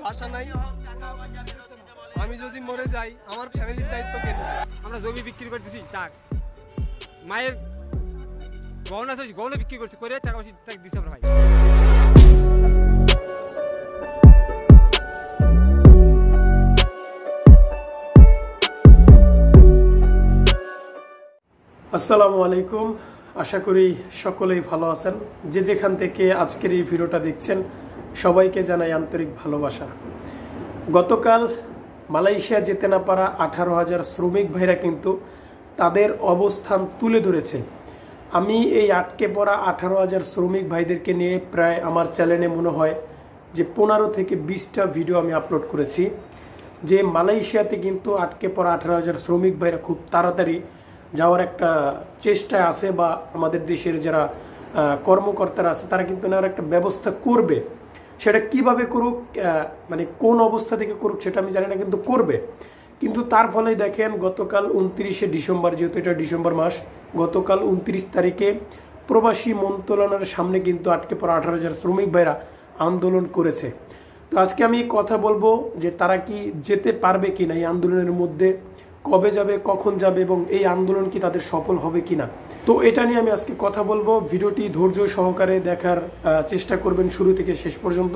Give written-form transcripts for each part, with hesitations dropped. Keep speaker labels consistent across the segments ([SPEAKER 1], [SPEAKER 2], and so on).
[SPEAKER 1] ভাষা নাই। আমি যদি মরে যাই আমার ফ্যামিলির দায়িত্ব কে নেবে?
[SPEAKER 2] আমরা জমি বিক্রি করতেছি, টাক মায়ের গহনা আছে, গহনা বিক্রি করছি, করে টাকা পয়সা দিচ্ছি আমরা ভাই।
[SPEAKER 3] আসসালামু আলাইকুম, আশা করি সকলেই ভালো আছেন। যে যেখান থেকে আজকের এই ভিডিওটা দেখছেন সবাইকে জানাই আন্তরিক ভালোবাসা। গতকাল মালয়েশিয়া যেতে না পারা 18,000 শ্রমিক ভাইরা কিন্তু তাদের অবস্থান তুলে ধরেছে। আমি এই আটকে পড়া 18,000 শ্রমিক ভাইদেরকে নিয়ে প্রায় আমার চ্যানেলে মনে হয় যে 15 থেকে 20টা ভিডিও আমি আপলোড করেছি, যে মালয়েশিয়াতে কিন্তু আটকে পড়া 18,000 শ্রমিক ভাইরা খুব তাড়াতাড়ি যাওয়ার একটা চেষ্টায় আছে, বা আমাদের দেশের যারা কর্মকর্তারা আছে তারা কিন্তু নেওয়ার একটা ব্যবস্থা করবে। সেটা কিভাবে করুক, মানে কোন অবস্থা থেকে করুক সেটা আমি জানি না, কিন্তু করবে। কিন্তু তার ফলে দেখেন গতকাল 29শে ডিসেম্বর, যেহেতু এটা ডিসেম্বর মাস, গতকাল 29 তারিখে প্রবাসী মন্ত্রণালয়ের সামনে কিন্তু আটকে পড়া 18,000 শ্রমিক ভাইরা আন্দোলন করেছে। তো আজকে আমি কথা বলবো যে তারা কি যেতে পারবে কিনা, এই আন্দোলনের মধ্যে কবে যাবে, কখন যাবে, এবং এই আন্দোলন কি তাদের সফল হবে কিনা। তো এটা নিয়ে আমি আজকে কথা বলবো। ভিডিওটি ধৈর্য সহকারে দেখার চেষ্টা করবেন শুরু থেকে শেষ পর্যন্ত,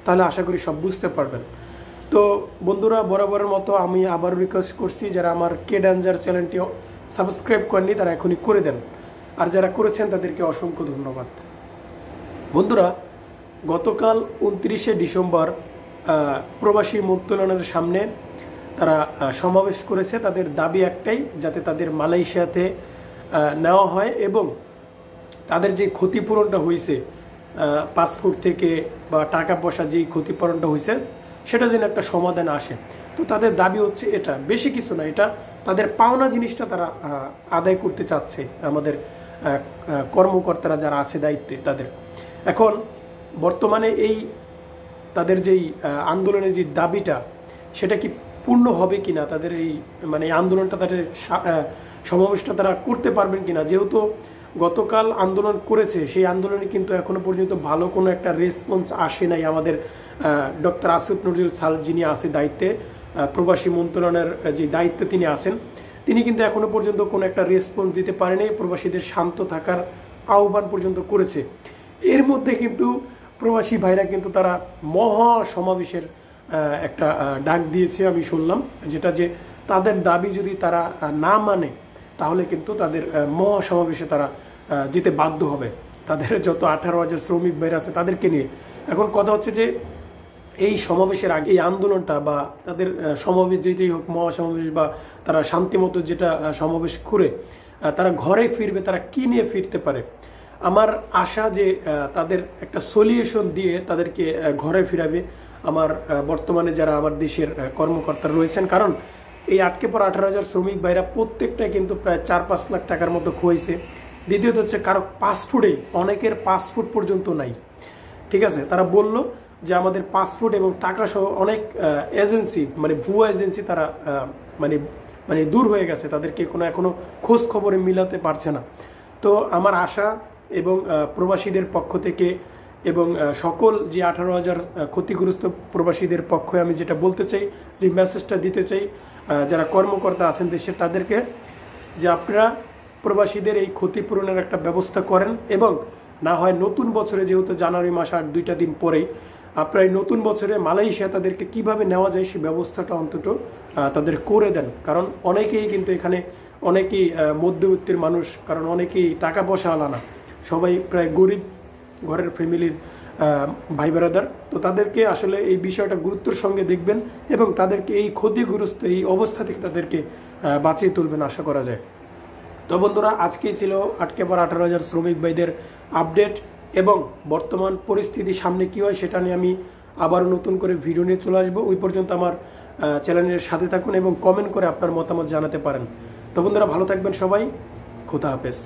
[SPEAKER 3] তাহলে আশা করি সব বুঝতে পারবেন। তো বন্ধুরা, বরাবরের মতো আমি আবার রিকোয়েস্ট করছি, যারা আমার কে ডেঞ্জার চ্যানেলটি সাবস্ক্রাইব করেননি তারা এখনই করে দেন, আর যারা করেছেন তাদেরকে অসংখ্য ধন্যবাদ। বন্ধুরা, গতকাল 29শে ডিসেম্বর প্রবাসী মন্ত্রণালয়ের সামনে তারা সমাবেশ করেছে। তাদের দাবি একটাই, যাতে তাদের মালয়েশিয়াতে নেওয়া হয় এবং তাদের যে ক্ষতিপূরণটা হয়েছে পাসপোর্ট থেকে বা টাকা পয়সা যেই ক্ষতিপূরণটা হয়েছে সেটা যেন একটা সমাধান আসে। তো তাদের দাবি হচ্ছে এটা, বেশি কিছু না, এটা তাদের পাওনা জিনিসটা তারা আদায় করতে চাচ্ছে, আমাদের কর্মকর্তারা যারা আছে দায়িত্বে তাদের। এখন বর্তমানে এই তাদের যেই আন্দোলনের যে দাবিটা সেটা কি পূর্ণ হবে কিনা, তাদের এই মানে আন্দোলনটা, তাদের সমাবেশটা তারা করতে পারবেন কিনা। যেহেতু গতকাল আন্দোলন করেছে, সেই আন্দোলনে কিন্তু এখনো পর্যন্ত ভালো কোনো একটা রেসপন্স আসে নাই। আমাদের ডক্টর আসিফ নজরুল সাল যিনি আছে দায়িত্বে, প্রবাসী মন্ত্রণালয়ের যে দায়িত্বে তিনি আছেন, তিনি কিন্তু এখনো পর্যন্ত কোনো একটা রেসপন্স দিতে পারেনি। প্রবাসীদের শান্ত থাকার আহ্বান পর্যন্ত করেছে। এর মধ্যে কিন্তু প্রবাসী ভাইরা কিন্তু তারা মহা সমাবেশের একটা ডাক দিয়েছে, আমি শুনলাম, যেটা যে তাদের দাবি যদি তারা না মানে তাহলে কিন্তু তাদের মহা সমাবেশে তারা যেতে বাধ্য হবে, তাদের যত 18,000 শ্রমিক ভাইরা আছে তাদেরকে নিয়ে। এখন কথা হচ্ছে যে এই সমাবেশের আগে এই আন্দোলনটা বা তাদের সমাবেশ যেটাই হোক, মহাসমাবেশ বা তারা শান্তিমতো যেটা সমাবেশ করে তারা ঘরে ফিরবে, তারা কি নিয়ে ফিরতে পারে। আমার আশা যে তাদের একটা সলিউশন দিয়ে তাদেরকে ঘরে ফিরাবে আমার বর্তমানে যারা আমার দেশের কর্মকর্তারা রয়েছেন। কারণ এই আটকে পড়া 18,000 শ্রমিক ভাইরা প্রত্যেকটা কিন্তু প্রায় 4-5 লাখ টাকার মতো খোয়াইছে। দ্বিতীয়ত হচ্ছে কারো পাসপোর্টে, অনেকের পাসপোর্ট পর্যন্ত নাই। ঠিক আছে, তারা বলল যে আমাদের পাসপোর্ট এবং টাকা সহ অনেক এজেন্সি, মানে ভুয়া এজেন্সি, তারা মানে মানে দূর হয়ে গেছে, তাদেরকে এখনো খোঁজ খবরে মিলাতে পারছে না। তো আমার আশা এবং প্রবাসীদের পক্ষ থেকে এবং সকল যে 18,000 ক্ষতিগ্রস্ত প্রবাসীদের পক্ষে আমি যেটা বলতে চাই, যে মেসেজটা দিতে চাই যারা কর্মকর্তা আছেন দেশের, তাদেরকে, যে আপনারা প্রবাসীদের এই ক্ষতিপূরণের একটা ব্যবস্থা করেন, এবং না হয় নতুন বছরে, যেহেতু জানুয়ারি মাস আর 2টা দিন পরেই, আপনারা এই নতুন বছরে মালয়েশিয়া তাদেরকে কিভাবে নেওয়া যায় সেই ব্যবস্থাটা অন্তত তাদের করে দেন। কারণ অনেকেই কিন্তু এখানে, অনেকেই মধ্যবিত্তের মানুষ, কারণ অনেকেই টাকা পয়সা আলা না, সবাই প্রায় গরিব ঘরের ফ্যামিলির ভাই ব্রাদার। তো তাদেরকে আসলে এই বিষয়টা গুরুত্বের সঙ্গে দেখবেন এবং তাদেরকে এই ক্ষতিগ্রস্ত এই অবস্থা থেকে তাদেরকে বাঁচিয়ে তুলবেন আশা করা যায়। তো বন্ধুরা, আজকেই ছিল আটকে পড়া 18,000 শ্রমিক ভাইদের আপডেট, এবং বর্তমান পরিস্থিতি সামনে কি হয় সেটা নিয়ে আমি আবার নতুন করে ভিডিও নিয়ে চলে আসবো। ওই পর্যন্ত আমার চ্যানেলের সাথে থাকুন এবং কমেন্ট করে আপনার মতামত জানাতে পারেন। তো বন্ধুরা, ভালো থাকবেন সবাই, খোদা হাফেজ।